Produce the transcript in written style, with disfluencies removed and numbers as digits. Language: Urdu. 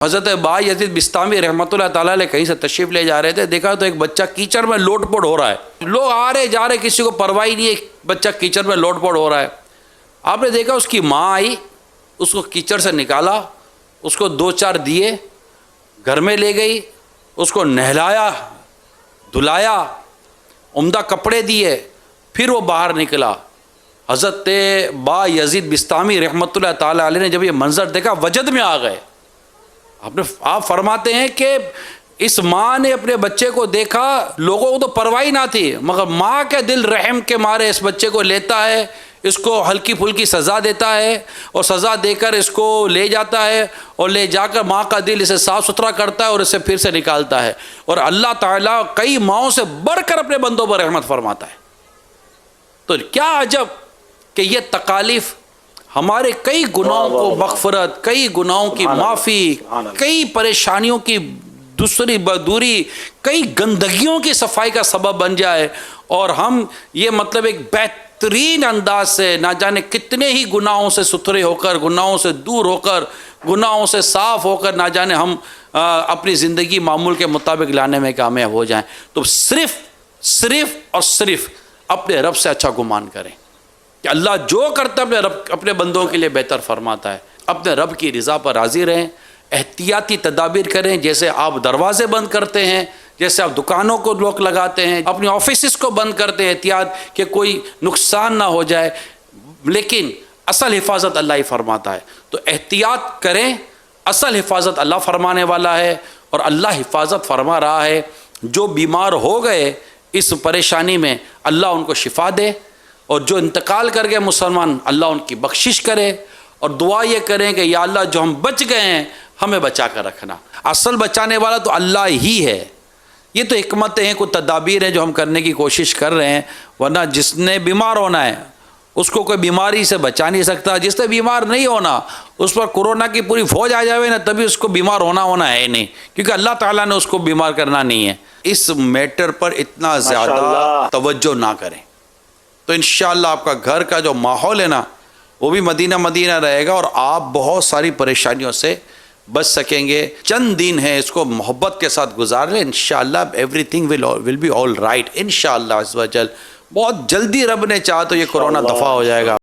حضرت با یزید بستامی رحمۃ اللہ تعالیٰ علیہ کہیں سے تشریف لے جا رہے تھے، دیکھا تو ایک بچہ کیچڑ میں لوٹ پوٹ ہو رہا ہے، لوگ آ رہے جا رہے، کسی کو پرواہ نہیں ہے، بچہ کیچڑ میں لوٹ پوٹ ہو رہا ہے۔ آپ نے دیکھا اس کی ماں آئی، اس کو کیچڑ سے نکالا، اس کو 2-4 دیے، گھر میں لے گئی، اس کو نہلایا دھلایا، عمدہ کپڑے دیے، پھر وہ باہر نکلا۔ حضرت با یزید بستامی رحمۃ اللہ تعالیٰ علیہ نے جب یہ منظر دیکھا وجد میں آ گئے۔ آپ فرماتے ہیں کہ اس ماں نے اپنے بچے کو دیکھا، لوگوں کو تو پرواہ نہ تھی، مگر ماں کے دل رحم کے مارے اس بچے کو لیتا ہے، اس کو ہلکی پھلکی سزا دیتا ہے، اور سزا دے کر اس کو لے جاتا ہے، اور لے جا کر ماں کا دل اسے صاف ستھرا کرتا ہے اور اسے پھر سے نکالتا ہے۔ اور اللہ تعالیٰ کئی ماؤں سے بڑھ کر اپنے بندوں پر رحمت فرماتا ہے۔ تو کیا عجب کہ یہ تکالیف ہمارے کئی گناہوں کو مغفرت، کئی گناہوں کی معافی، کئی پریشانیوں کی دوری، کئی گندگیوں کی صفائی کا سبب بن جائے، اور ہم یہ مطلب ایک بہترین انداز سے نہ جانے کتنے ہی گناہوں سے ستھرے ہو کر، گناہوں سے دور ہو کر، گناہوں سے صاف ہو کر نہ جانے ہم اپنی زندگی معمول کے مطابق لانے میں کامیاب ہو جائیں۔ تو صرف اپنے رب سے اچھا گمان کریں کہ اللہ جو کرتا ہے اپنے بندوں کے لیے بہتر فرماتا ہے۔ اپنے رب کی رضا پر راضی رہیں، احتیاطی تدابیر کریں، جیسے آپ دروازے بند کرتے ہیں، جیسے آپ دکانوں کو لوک لگاتے ہیں، اپنی آفیسز کو بند کرتے ہیں احتیاط کہ کوئی نقصان نہ ہو جائے، لیکن اصل حفاظت اللہ ہی فرماتا ہے۔ تو احتیاط کریں، اصل حفاظت اللہ فرمانے والا ہے، اور اللہ حفاظت فرما رہا ہے۔ جو بیمار ہو گئے اس پریشانی میں، اللہ ان کو شفا دے، اور جو انتقال کر گئے مسلمان، اللہ ان کی بخشش کرے، اور دعا یہ کریں کہ یا اللہ جو ہم بچ گئے ہیں ہمیں بچا کر رکھنا۔ اصل بچانے والا تو اللہ ہی ہے۔ یہ تو حکمتیں ہیں، کوئی تدابیر ہیں جو ہم کرنے کی کوشش کر رہے ہیں، ورنہ جس نے بیمار ہونا ہے اس کو کوئی بیماری سے بچا نہیں سکتا، جس نے بیمار نہیں ہونا اس پر کورونا کی پوری فوج آ جائے نا تبھی اس کو بیمار ہونا ہے نہیں، کیونکہ اللہ تعالیٰ نے اس کو بیمار کرنا نہیں ہے۔ اس میٹر پر اتنا زیادہ توجہ نہ کریں، تو انشاءاللہ آپ کا گھر کا جو ماحول ہے نا وہ بھی مدینہ رہے گا، اور آپ بہت ساری پریشانیوں سے بچ سکیں گے۔ چند دن ہیں، اس کو محبت کے ساتھ گزار لیں، انشاءاللہ everything will be all right, انشاءاللہ عز و جل۔ بہت جلدی رب نے چاہا تو یہ کورونا دفع ہو جائے گا۔